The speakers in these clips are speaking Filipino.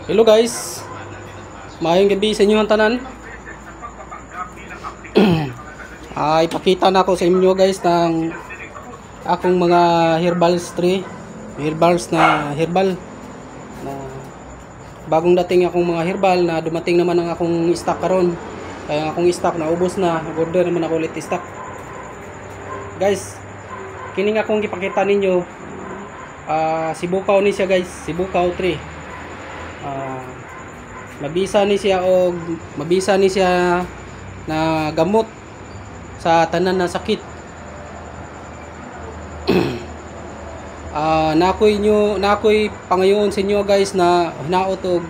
Hello guys, maayong gabi sa inyong tanan. Ipakita na ako sa inyo guys ng akong mga herbals tree, herbals na herbal na bagong dating akong mga herbal na dumating naman ang akong stock karon. Kaya akong stock na ubos na, order naman ako ulit stock. Guys, kining akong ipakita ninyo sibukaw ni siya guys, sibukaw tree. Mabisa ni siya na gamot sa tanan na sakit. Nakoy pangayoon sa inyo guys na hinaot og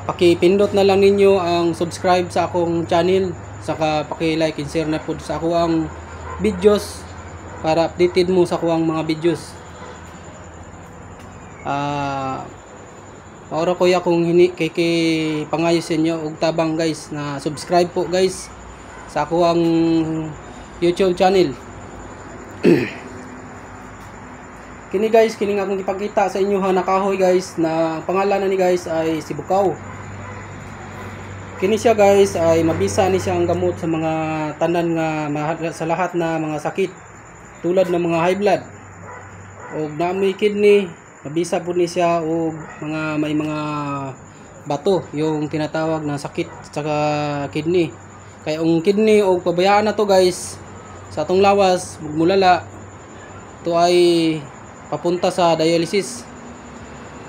pakipindot na lang ninyo ang subscribe sa akong channel, saka paki-like and share na po sa ako ang videos para updated mo sa ako ang mga videos. Maura ko ya kung kay pangayo sa inyo og tabang guys na subscribe po guys sa ako ang YouTube channel. Kini guys, kini nga akong ipakita sa inyo ha nakahoy guys na pangalan na ni guys ay sibukaw. Kini siya guys ay mabisa ni siya ang gamot sa mga tanan nga sa lahat na mga sakit tulad ng mga high blood og namoy kidney. Mabisa po ni siya o may mga bato, yung tinatawag na sakit sa kidney. Kaya ang kidney o pabayaan na to guys sa atong lawas, mulala to ay papunta sa dialysis.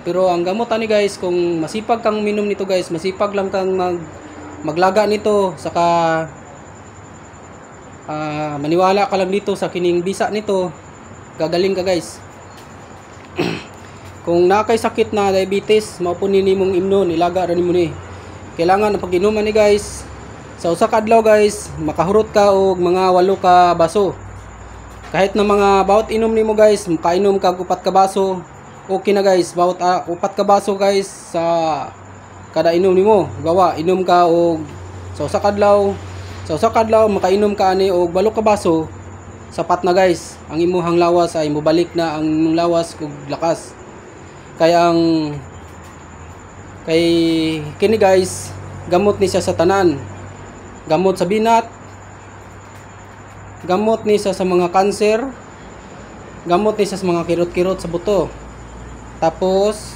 Pero ang gamot ani guys, kung masipag kang minom nito guys, masipag lang kang maglaga nito, saka maniwala ka lang dito sa kining bisa nito, gagaling ka guys. Kung nakay sakit na diabetes, maupunin nimong imnon, ilaga ra nimo ni. Kailangan ang pag-inuman ni guys. Sa usa ka adlaw guys, makahurot ka og mga 8 ka baso. Kahit na mga bawat inom nimo guys, makainom ka 4 ka baso, okay na guys. Bawat 4 ka baso guys sa kada inom nimo. Gawa, inom ka og sa usa ka adlaw, makainom ka ani og 8 ka baso, sapat na guys. Ang imuhang lawas ay mobalik na ang imong lawas kog lakas. Kaya kini guys, gamot ni siya sa tanan. Gamot sa binat, gamot ni siya sa mga cancer, gamot ni siya sa mga kirot-kirot sa buto. Tapos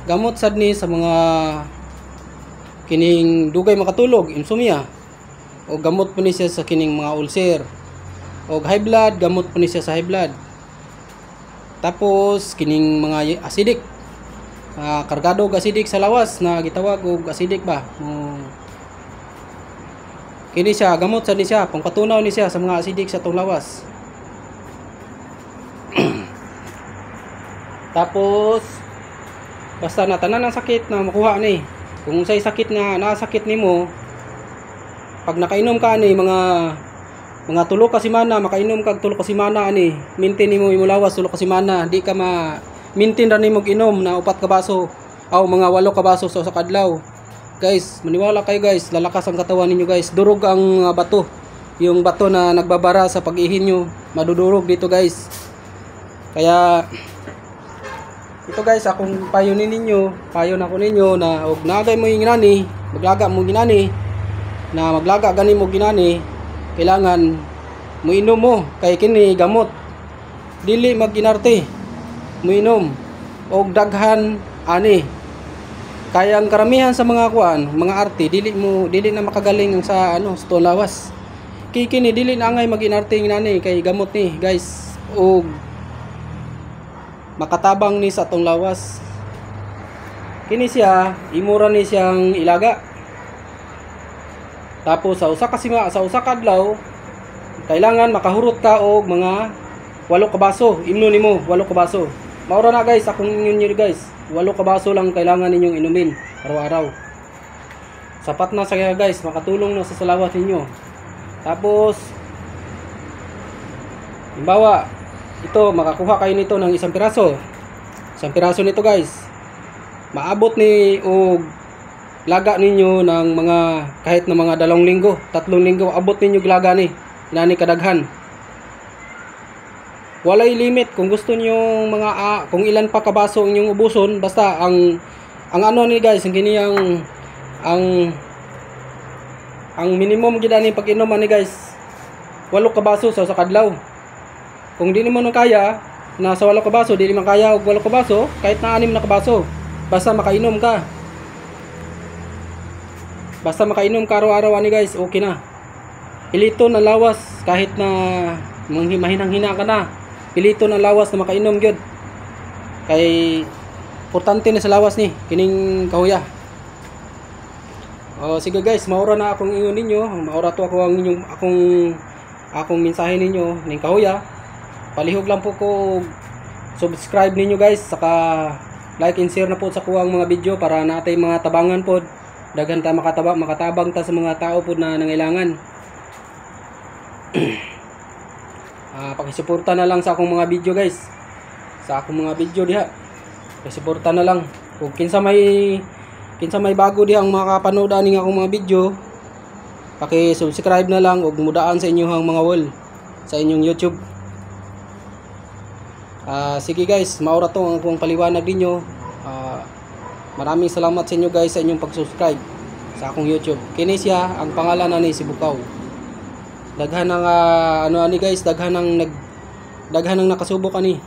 gamot sad ni sa mga kining dugay makatulog, insomnia. O gamot po ni siya sa kining mga ulcer. O high blood, gamot po ni siya sa high blood. Tapos kining mga acidic, kargado og acidic sa lawas na gitawag og acidic ba. Kini siya gamot sa ni siya, pangpatunaw ni siya sa mga acidic sa tong lawas. Tapos basta na tanan ng sakit na makuha ni. Kung unsay sakit nga nasakit nimo, pag nakainom ka ni mga 3 ka semana, makainom kag 3 ka semana ani, maintain nimo imong lawas 3 ka semana, di ka maintain ra nimo inom na 4 ka baso o mga 8 ka baso sa usa ka adlaw. Guys, maniwala kayo guys, lalakas ang katawan ninyo guys. Durog ang bato. Yung bato na nagbabara sa pag-ihin nyo, madudurog dito guys. Kaya ito guys, akong payo nako ninyo na og nagay mo yung ginani, maglaga mo ginani, na maglaga gani mo ginani, kailangan muinom mo kay kini gamot, dili maginarte, muinom og daghan ani. Kaya ang karamihan sa mga mga arte dili na makagaling sa sa lawas. Kini dili na angay maginarte nani kay gamot ni guys, og makatabang ni sa atong lawas. Kini siya imura ni siyang ilaga. Tapos sa usa ka adlaw, kailangan makahurot ka og mga 8 ka baso. Imnon nimo 8 ka baso. Maura na guys, akong inyo guys. 8 ka baso lang kailangan ninyong inumin araw-araw. Sapat na sa guys, makatulong na sa salawat ninyo. Tapos halimbawa, ito makakuha kayo nito ng 1 piraso. 1 piraso nito guys. Maabot ni og laga ninyo ng mga kahit na mga 2 linggo, 3 linggo, abot ninyo laga ni inani kadaghan. walay limit kung gusto niyo mga kung ilan pa kabaso inyong ubuson, basta ang ano ni guys, ang kiniyang ang minimum gid ani pag-inom ani guys 8 kabaso sa kadlaw. Kung di mo nang kaya na sa 8 kabaso, di man kaya og 8 kabaso, kahit na 6 na kabaso, basta makainom ka. Basta makainom ka araw-araw ani guys, okay na. Pilito na lawas kahit na mahinang-hina ka na. Pilito na lawas na makainom gyud. Kay importante na sa lawas ni kining kahuya. Sige guys, maura na akong ingon ninyo. Maura to ako ang inyong akong mensahe ninyo ning kahuya. Palihog lang po ko subscribe ninyo guys, saka like and share na po sa kuwang mga video para natay mga tabangan pod. Daghan ta makatabang ta sa mga tao pod na nangailangan. Pakisuporta na lang sa akong mga video guys. Sa akong mga video diha. Pakisuporta na lang. Kung kinsa may bago diha ang makapanood ani akong mga video, paki-subscribe na lang ug mudaan sa inyong mga wall sa inyong YouTube. Sige guys, maura to ang akong paliwanag ninyo. Maraming salamat sa inyo guys sa inyong pag-subscribe sa akong YouTube. Kini siya ang pangalan ani si Bukaw. Daghan ng ano ani guys, daghan ng nakasubok ani.